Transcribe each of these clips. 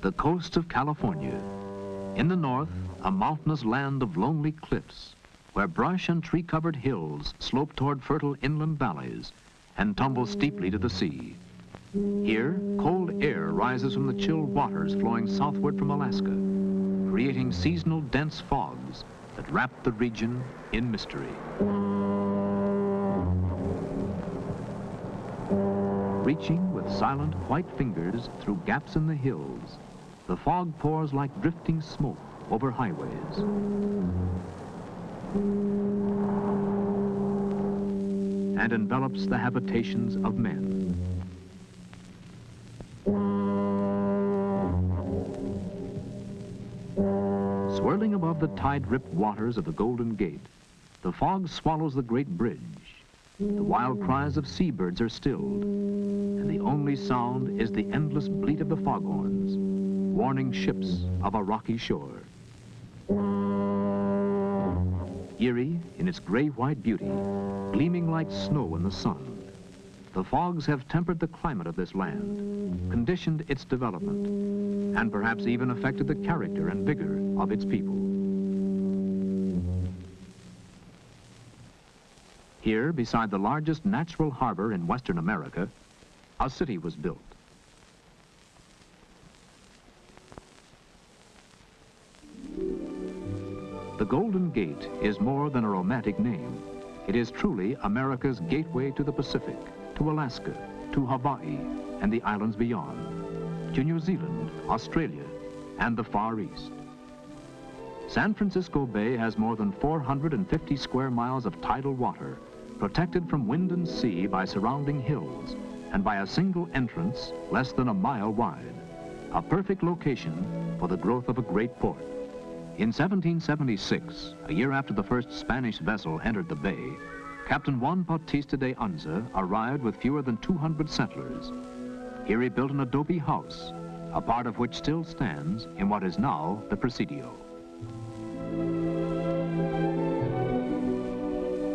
The coast of California. In the north, a mountainous land of lonely cliffs, where brush and tree-covered hills slope toward fertile inland valleys and tumble steeply to the sea. Here, cold air rises from the chill waters flowing southward from Alaska, creating seasonal dense fogs that wrap the region in mystery. Reaching with silent white fingers through gaps in the hills, the fog pours like drifting smoke over highways. And envelops the habitations of men. Swirling above the tide-ripped waters of the Golden Gate, the fog swallows the great bridge. The wild cries of seabirds are stilled, and the only sound is the endless bleat of the foghorns, warning ships of a rocky shore. Eerie in its gray-white beauty, gleaming like snow in the sun, the fogs have tempered the climate of this land, conditioned its development, and perhaps even affected the character and vigor of its people. Here, beside the largest natural harbor in Western America, a city was built. The Golden Gate is more than a romantic name. It is truly America's gateway to the Pacific, to Alaska, to Hawaii, and the islands beyond, to New Zealand, Australia, and the Far East. San Francisco Bay has more than 450 square miles of tidal water, protected from wind and sea by surrounding hills, and by a single entrance less than a mile wide, a perfect location for the growth of a great port. In 1776, a year after the first Spanish vessel entered the bay, Captain Juan Bautista de Anza arrived with fewer than 200 settlers. Here he built an adobe house, a part of which still stands in what is now the Presidio.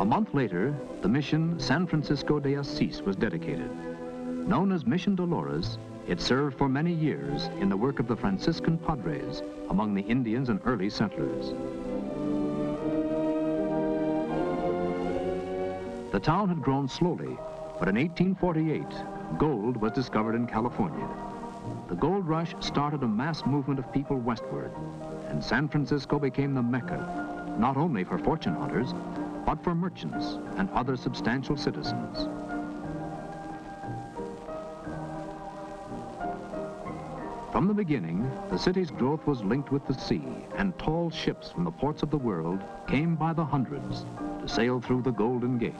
A month later, the mission San Francisco de Asís was dedicated. Known as Mission Dolores, it served for many years in the work of the Franciscan Padres among the Indians and early settlers. The town had grown slowly, but in 1848, gold was discovered in California. The gold rush started a mass movement of people westward, and San Francisco became the Mecca, not only for fortune hunters, but for merchants and other substantial citizens. From the beginning, the city's growth was linked with the sea, and tall ships from the ports of the world came by the hundreds to sail through the Golden Gate.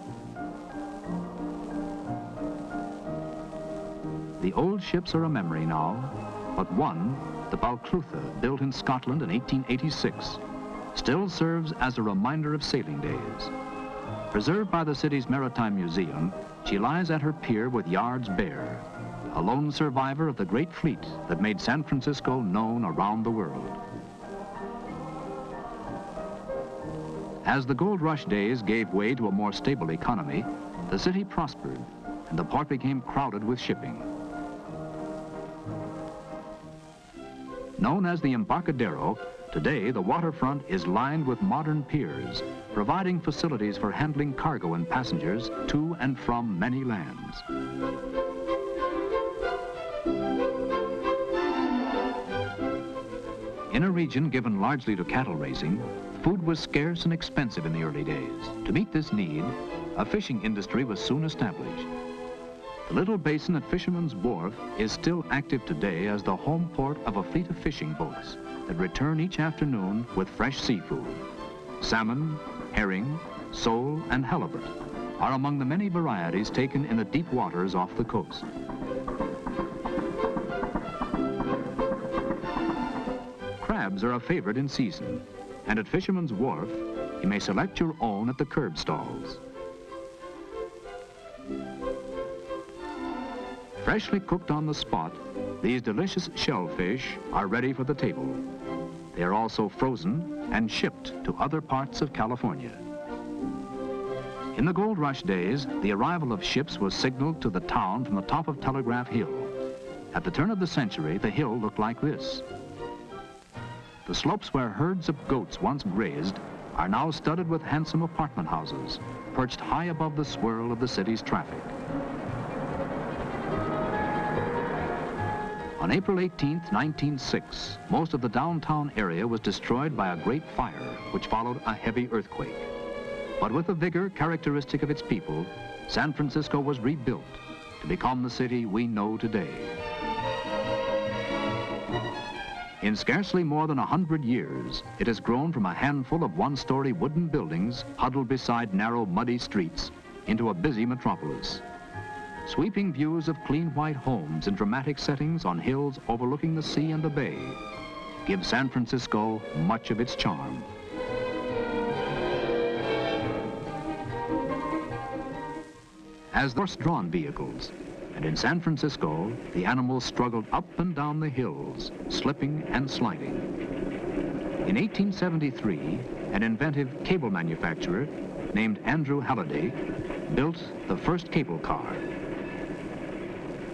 The old ships are a memory now, but one, the Balclutha, built in Scotland in 1886, still serves as a reminder of sailing days. Preserved by the city's Maritime Museum, she lies at her pier with yards bare, a lone survivor of the great fleet that made San Francisco known around the world. As the gold rush days gave way to a more stable economy, the city prospered, and the port became crowded with shipping. Known as the Embarcadero, today the waterfront is lined with modern piers, providing facilities for handling cargo and passengers to and from many lands. In a region given largely to cattle raising, food was scarce and expensive in the early days. To meet this need, a fishing industry was soon established. The little basin at Fisherman's Wharf is still active today as the home port of a fleet of fishing boats that return each afternoon with fresh seafood. Salmon, herring, sole, and halibut are among the many varieties taken in the deep waters off the coast. Crabs are a favorite in season, and at Fisherman's Wharf, you may select your own at the curb stalls. Freshly cooked on the spot, these delicious shellfish are ready for the table. They are also frozen and shipped to other parts of California. In the gold rush days, the arrival of ships was signaled to the town from the top of Telegraph Hill. At the turn of the century, the hill looked like this. The slopes where herds of goats once grazed are now studded with handsome apartment houses, perched high above the swirl of the city's traffic. On April 18, 1906, most of the downtown area was destroyed by a great fire, which followed a heavy earthquake. But with the vigor characteristic of its people, San Francisco was rebuilt to become the city we know today. In scarcely more than 100 years, it has grown from a handful of one-story wooden buildings huddled beside narrow, muddy streets into a busy metropolis. Sweeping views of clean white homes in dramatic settings on hills overlooking the sea and the bay give San Francisco much of its charm. As the horse-drawn vehicles, and in San Francisco, the animals struggled up and down the hills, slipping and sliding. In 1873, an inventive cable manufacturer named Andrew Halliday built the first cable car.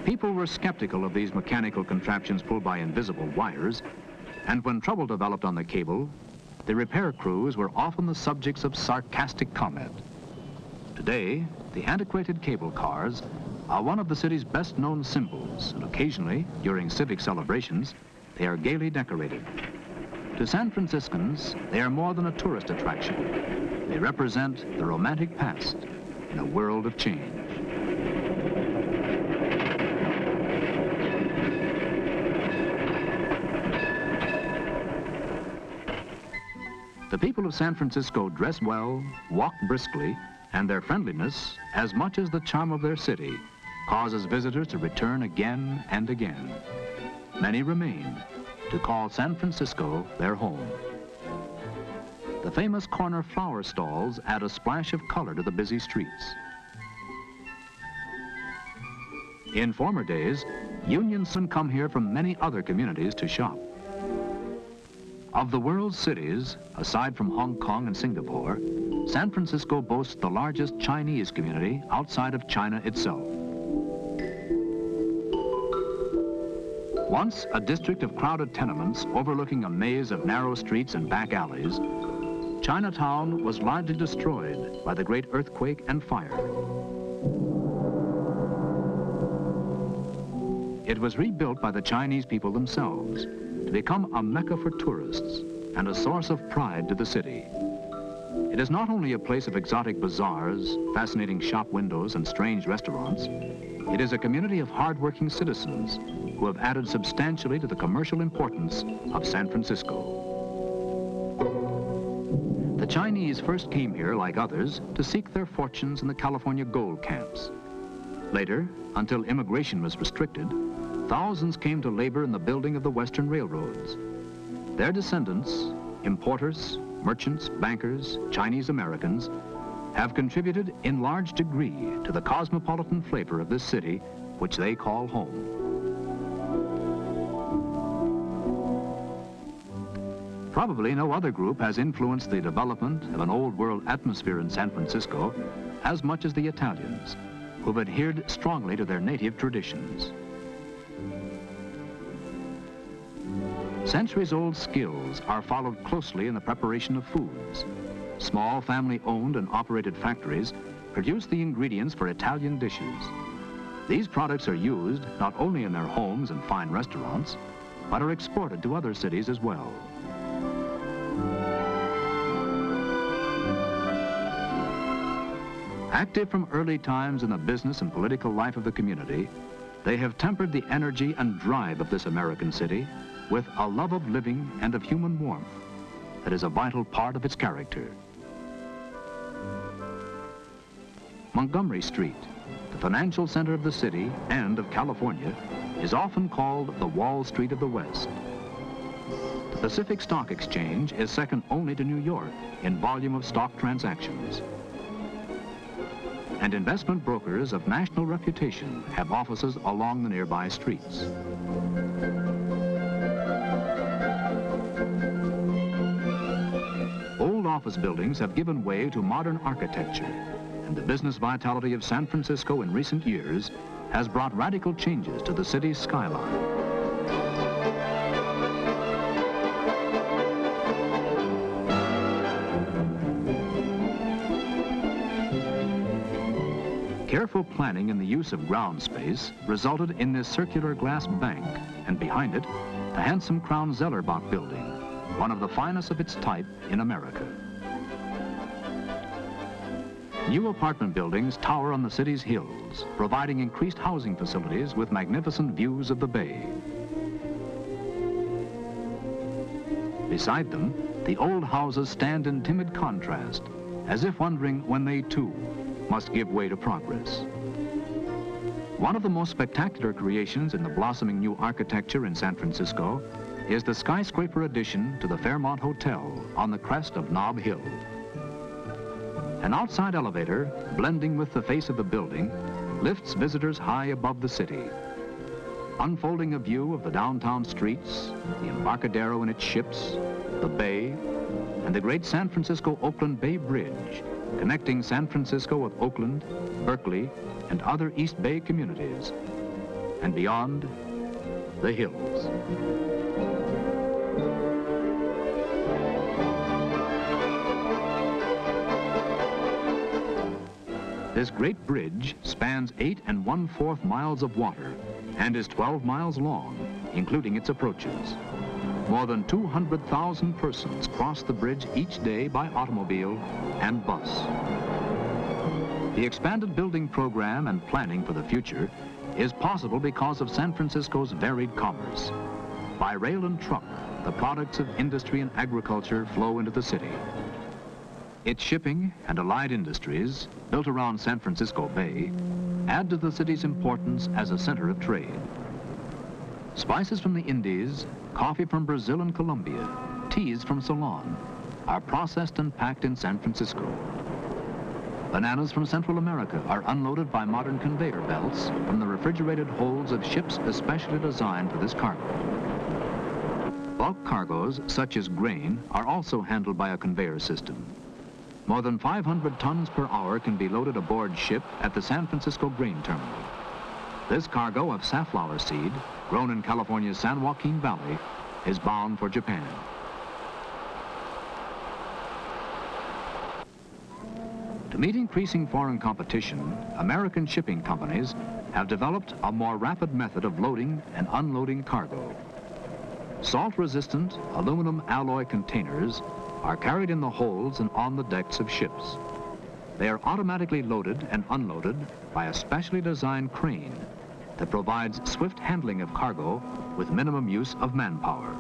People were skeptical of these mechanical contraptions pulled by invisible wires, and when trouble developed on the cable, the repair crews were often the subjects of sarcastic comment. Today, the antiquated cable cars are one of the city's best-known symbols, and occasionally, during civic celebrations, they are gaily decorated. To San Franciscans, they are more than a tourist attraction. They represent the romantic past in a world of change. The people of San Francisco dress well, walk briskly, and their friendliness, as much as the charm of their city, causes visitors to return again and again. Many remain to call San Francisco their home. The famous corner flower stalls add a splash of color to the busy streets. In former days, unions would come here from many other communities to shop. Of the world's cities, aside from Hong Kong and Singapore, San Francisco boasts the largest Chinese community outside of China itself. Once a district of crowded tenements overlooking a maze of narrow streets and back alleys, Chinatown was largely destroyed by the great earthquake and fire. It was rebuilt by the Chinese people themselves to become a mecca for tourists and a source of pride to the city. It is not only a place of exotic bazaars, fascinating shop windows, and strange restaurants. It is a community of hard-working citizens who have added substantially to the commercial importance of San Francisco. The Chinese first came here, like others, to seek their fortunes in the California gold camps. Later, until immigration was restricted, thousands came to labor in the building of the Western railroads. Their descendants, importers, merchants, bankers, Chinese Americans, have contributed in large degree to the cosmopolitan flavor of this city, which they call home. Probably no other group has influenced the development of an old world atmosphere in San Francisco as much as the Italians, who've adhered strongly to their native traditions. Centuries-old skills are followed closely in the preparation of foods. Small family-owned and operated factories produce the ingredients for Italian dishes. These products are used not only in their homes and fine restaurants, but are exported to other cities as well. Active from early times in the business and political life of the community, they have tempered the energy and drive of this American city with a love of living and of human warmth that is a vital part of its character. Montgomery Street, the financial center of the city and of California, is often called the Wall Street of the West. The Pacific Stock Exchange is second only to New York in volume of stock transactions. And investment brokers of national reputation have offices along the nearby streets. Old office buildings have given way to modern architecture, and the business vitality of San Francisco in recent years has brought radical changes to the city's skyline. Careful planning in the use of ground space resulted in this circular glass bank, and behind it, the handsome Crown Zellerbach building, one of the finest of its type in America. New apartment buildings tower on the city's hills, providing increased housing facilities with magnificent views of the bay. Beside them, the old houses stand in timid contrast, as if wondering when they too must give way to progress. One of the most spectacular creations in the blossoming new architecture in San Francisco is the skyscraper addition to the Fairmont Hotel on the crest of Nob Hill. An outside elevator, blending with the face of the building, lifts visitors high above the city, unfolding a view of the downtown streets, the Embarcadero and its ships, the bay, and the great San Francisco-Oakland Bay Bridge, connecting San Francisco with Oakland, Berkeley, and other East Bay communities, and beyond, the hills. This great bridge spans 8 1/4 miles of water and is 12 miles long, including its approaches. More than 200,000 persons cross the bridge each day by automobile and bus. The expanded building program and planning for the future is possible because of San Francisco's varied commerce. By rail and truck, the products of industry and agriculture flow into the city. Its shipping and allied industries, built around San Francisco Bay, add to the city's importance as a center of trade. Spices from the Indies, coffee from Brazil and Colombia, teas from Ceylon, are processed and packed in San Francisco. Bananas from Central America are unloaded by modern conveyor belts from the refrigerated holds of ships especially designed for this cargo. Bulk cargoes, such as grain, are also handled by a conveyor system. More than 500 tons per hour can be loaded aboard ship at the San Francisco Grain Terminal. This cargo of safflower seed, grown in California's San Joaquin Valley, is bound for Japan. To meet increasing foreign competition, American shipping companies have developed a more rapid method of loading and unloading cargo. Salt-resistant aluminum alloy containers are carried in the holds and on the decks of ships. They are automatically loaded and unloaded by a specially designed crane that provides swift handling of cargo with minimum use of manpower.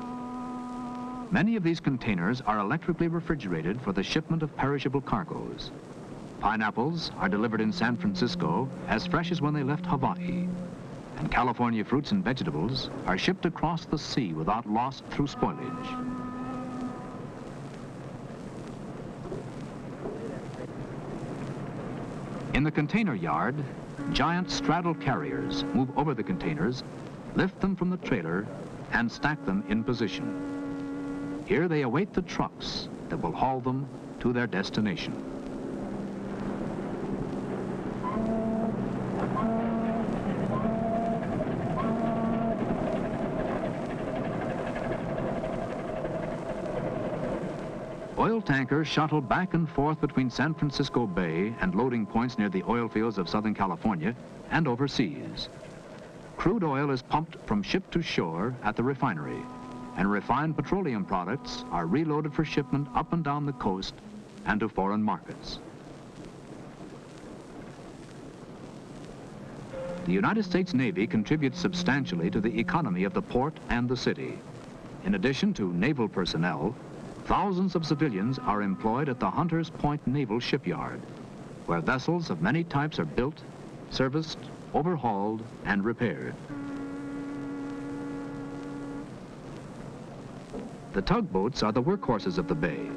Many of these containers are electrically refrigerated for the shipment of perishable cargoes. Pineapples are delivered in San Francisco as fresh as when they left Hawaii, and California fruits and vegetables are shipped across the sea without loss through spoilage. In the container yard, giant straddle carriers move over the containers, lift them from the trailer, and stack them in position. Here they await the trucks that will haul them to their destination. Oil tankers shuttle back and forth between San Francisco Bay and loading points near the oil fields of Southern California and overseas. Crude oil is pumped from ship to shore at the refinery, and refined petroleum products are reloaded for shipment up and down the coast and to foreign markets. The United States Navy contributes substantially to the economy of the port and the city. In addition to naval personnel, thousands of civilians are employed at the Hunters Point Naval Shipyard, where vessels of many types are built, serviced, overhauled, and repaired. The tugboats are the workhorses of the bay.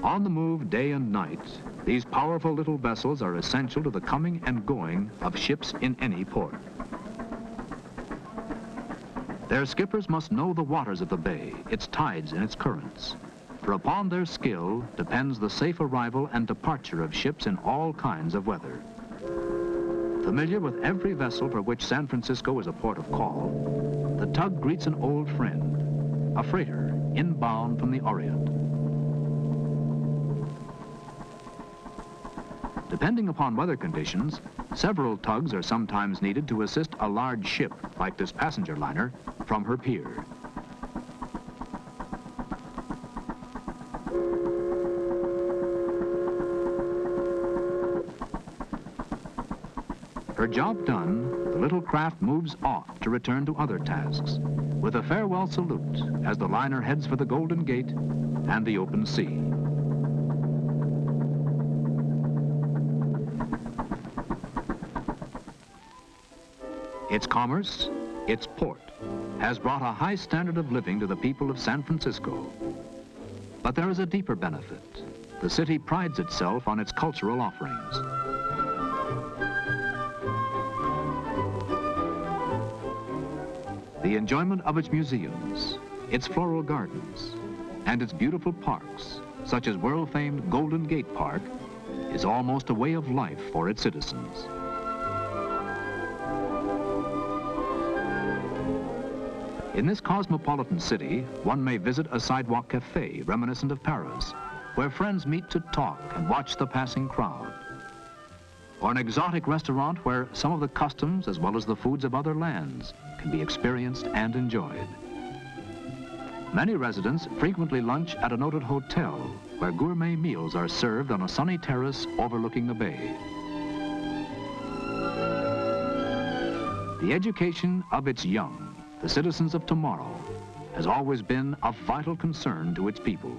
On the move day and night, these powerful little vessels are essential to the coming and going of ships in any port. Their skippers must know the waters of the bay, its tides and its currents. For upon their skill depends the safe arrival and departure of ships in all kinds of weather. Familiar with every vessel for which San Francisco is a port of call, the tug greets an old friend, a freighter inbound from the Orient. Depending upon weather conditions, several tugs are sometimes needed to assist a large ship, like this passenger liner, from her pier. Her job done, the little craft moves off to return to other tasks, with a farewell salute as the liner heads for the Golden Gate and the open sea. Its commerce, its port, has brought a high standard of living to the people of San Francisco. But there is a deeper benefit. The city prides itself on its cultural offerings. The enjoyment of its museums, its floral gardens, and its beautiful parks, such as world-famed Golden Gate Park, is almost a way of life for its citizens. In this cosmopolitan city, one may visit a sidewalk cafe reminiscent of Paris, where friends meet to talk and watch the passing crowd. Or an exotic restaurant where some of the customs as well as the foods of other lands can be experienced and enjoyed. Many residents frequently lunch at a noted hotel where gourmet meals are served on a sunny terrace overlooking the bay. The education of its young, the citizens of tomorrow, has always been of vital concern to its people.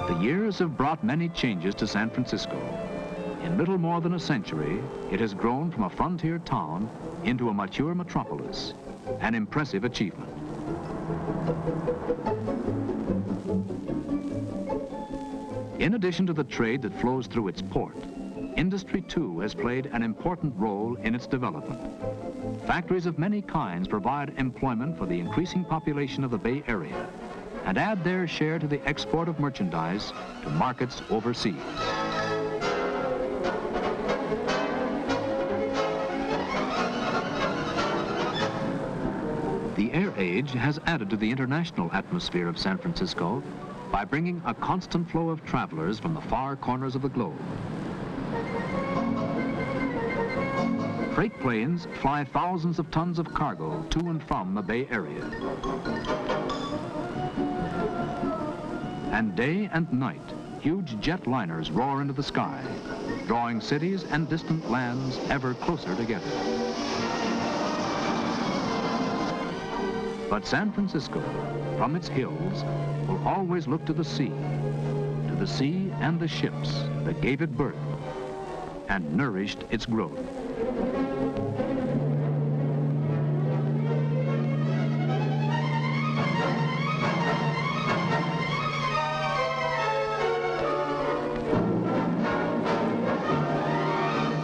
The years have brought many changes to San Francisco. In little more than a century, it has grown from a frontier town into a mature metropolis, an impressive achievement. In addition to the trade that flows through its port, industry too has played an important role in its development. Factories of many kinds provide employment for the increasing population of the Bay Area and add their share to the export of merchandise to markets overseas. The air age has added to the international atmosphere of San Francisco by bringing a constant flow of travelers from the far corners of the globe. Freight planes fly thousands of tons of cargo to and from the Bay Area. And day and night, huge jet liners roar into the sky, drawing cities and distant lands ever closer together. But San Francisco, from its hills, will always look to the sea and the ships that gave it birth and nourished its growth.